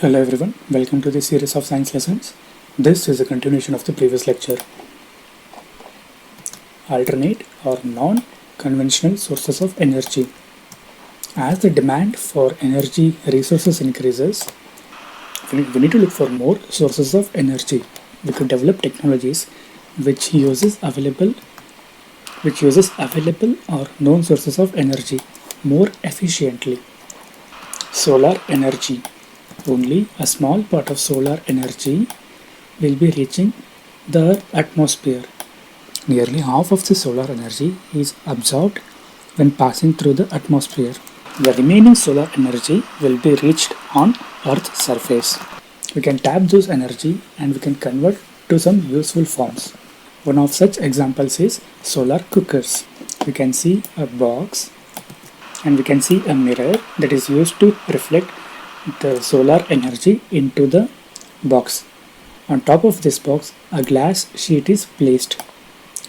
Hello everyone, welcome to this series of science lessons. This is a continuation of the previous lecture. Alternate or non-conventional sources of energy. As the demand for energy resources increases, we need to look for more sources of energy. We could develop technologies which uses available or known sources of energy more efficiently. Solar energy. Only a small part of solar energy will be reaching the atmosphere. Nearly half of the solar energy is absorbed when passing through the atmosphere. The remaining solar energy will be reached on Earth's surface. We can tap those energy and we can convert to some useful forms. One of such examples is solar cookers. We can see a box and we can see a mirror that is used to reflect the solar energy into the box. On top of this box, a glass sheet is placed.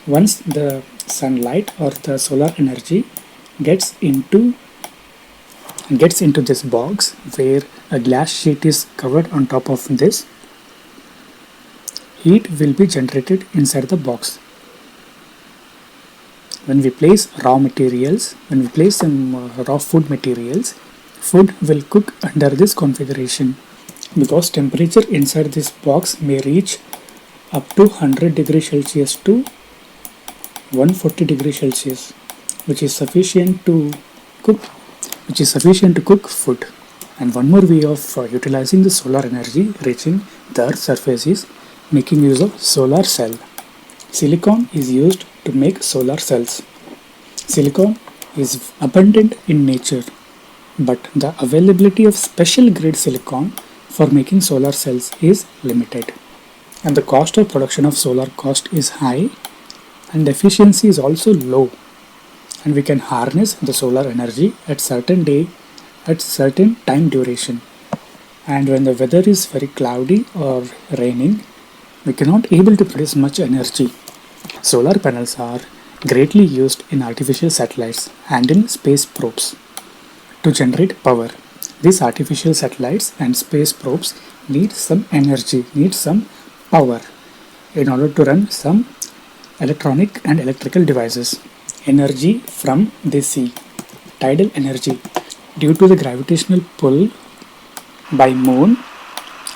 Once the sunlight or the solar energy gets into this box where a glass sheet is covered on top of this, heat will be generated inside the box. When we place some raw food materials, food will cook under this configuration. Because temperature inside this box may reach up to 100 degrees Celsius to 140 degrees Celsius, which is sufficient to cook food. And one more way of utilizing the solar energy reaching the Earth's surface is making use of solar cell. Silicon is used to make solar cells. Silicon is abundant in nature, but the availability of special grade silicon for making solar cells is limited, and the cost of production of solar cost is high and efficiency is also low, and we can harness the solar energy at certain time duration. And when the weather is very cloudy or raining, we cannot able to produce much energy. Solar panels are greatly used in artificial satellites and in space probes to generate power. These artificial satellites and space probes need some energy, need some power in order to run some electronic and electrical devices. Energy from the sea. Tidal energy. Due to the gravitational pull by moon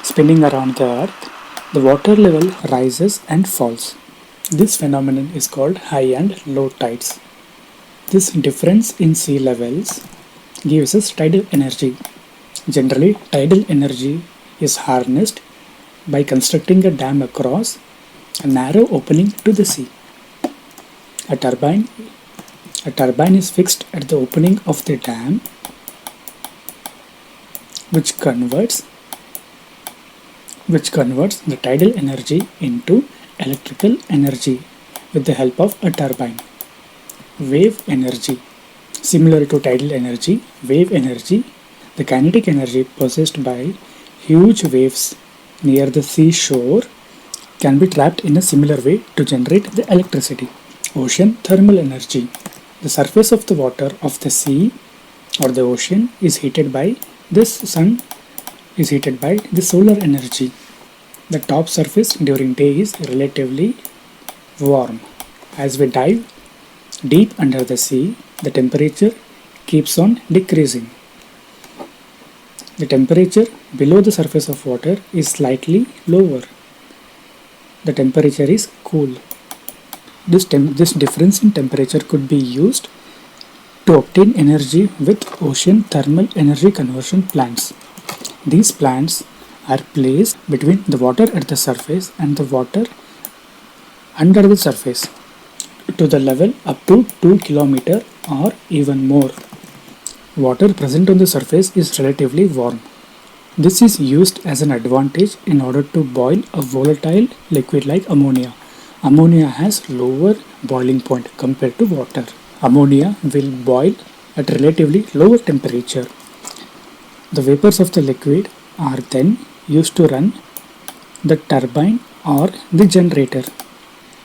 spinning around the earth, the water level rises and falls. This phenomenon is called high and low tides. This difference in sea levels gives us tidal energy. Generally, tidal energy is harnessed by constructing a dam across a narrow opening to the sea. A turbine is fixed at the opening of the dam, which converts the tidal energy into electrical energy with the help of a turbine. Wave energy. Similar to tidal energy, wave energy, the kinetic energy possessed by huge waves near the seashore, can be trapped in a similar way to generate the electricity. Ocean thermal energy. The surface of the water of the sea or the ocean is heated by the solar energy. The top surface during day is relatively warm. As we dive deep under the sea, the temperature keeps on decreasing. The temperature below the surface of water is slightly lower. The temperature is cool. This difference in temperature could be used to obtain energy with ocean thermal energy conversion plants. These plants are placed between the water at the surface and the water under the surface to the level up to 2 km or even more. Water present on the surface is relatively warm. This is used as an advantage in order to boil a volatile liquid like ammonia. Ammonia has lower boiling point compared to water. Ammonia will boil at relatively lower temperature. The vapors of the liquid are then used to run the turbine or the generator.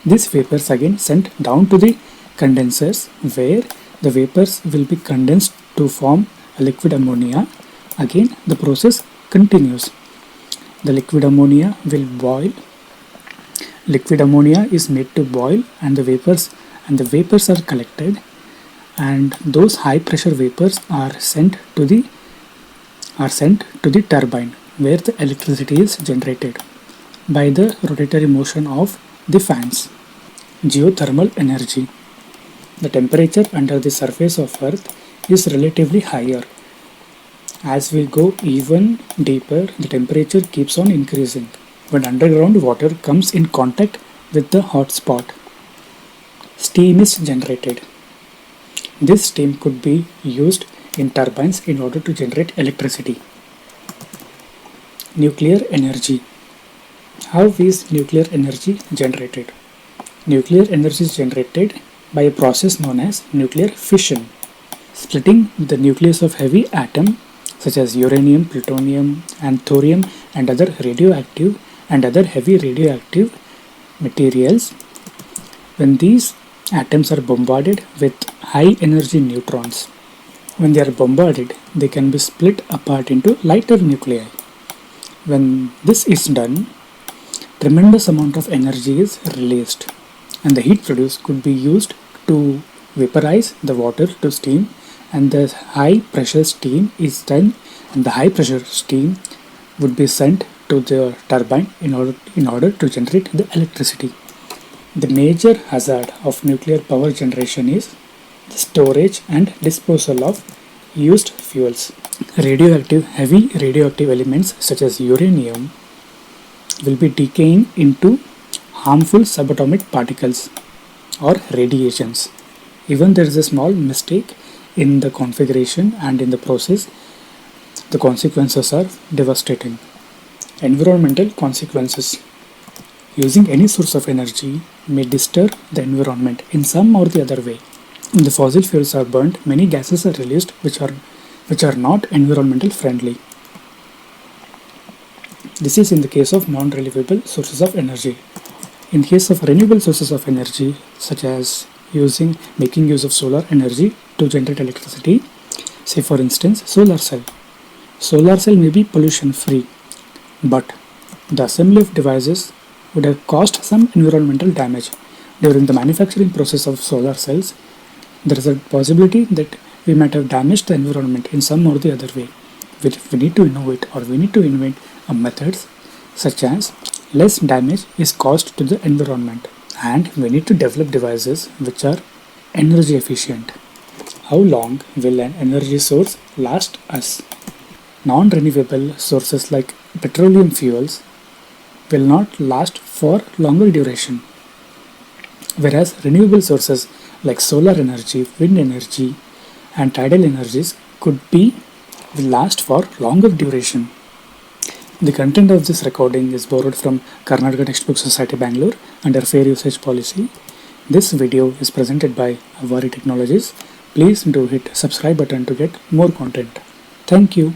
These vapors again sent down to the condensers where the vapors will be condensed to form a liquid ammonia. Again the process continues. the liquid ammonia will boil. Liquid ammonia is made to boil, and the vapors are collected, and those high pressure vapors are sent to the turbine, where the electricity is generated by the rotatory motion of the fans. Geothermal energy. The temperature under the surface of Earth is relatively higher. As we go even deeper, the temperature keeps on increasing. When underground water comes in contact with the hot spot, steam is generated. This steam could be used in turbines in order to generate electricity. Nuclear energy. How is nuclear energy generated? Nuclear energy is generated by a process known as nuclear fission. Splitting the nucleus of heavy atom such as uranium, plutonium, and thorium and other heavy radioactive materials. When these atoms are bombarded with high energy neutrons, when they are bombarded, they can be split apart into lighter nuclei. When this is done, tremendous amount of energy is released, and the heat produced could be used to vaporize the water to steam, and the high pressure steam is done, and the high pressure steam would be sent to the turbine in order to generate the electricity. The major hazard of nuclear power generation is the storage and disposal of used fuels. Heavy radioactive elements such as uranium will be decaying into harmful subatomic particles or radiations. Even there is a small mistake in the configuration and in the process, the consequences are devastating. Environmental consequences. Using any source of energy may disturb the environment in some or the other way. When the fossil fuels are burnt, many gases are released which are not environmental friendly. This is in the case of non-renewable sources of energy. In case of renewable sources of energy, such as making use of solar energy to generate electricity, say for instance solar cell. Solar cell may be pollution free, but the assembly of devices would have caused some environmental damage. During the manufacturing process of solar cells, there is a possibility that we might have damaged the environment in some or the other way. We need to innovate, or we need to invent methods such as less damage is caused to the environment, and we need to develop devices which are energy efficient. How long will an energy source last us? Non-renewable sources like petroleum fuels will not last for longer duration, whereas renewable sources like solar energy, wind energy, and tidal energies will last for longer duration. The content of this recording is borrowed from Karnataka Textbook Society Bangalore under Fair Usage Policy. This video is presented by Avari Technologies. Please do hit subscribe button to get more content. Thank you.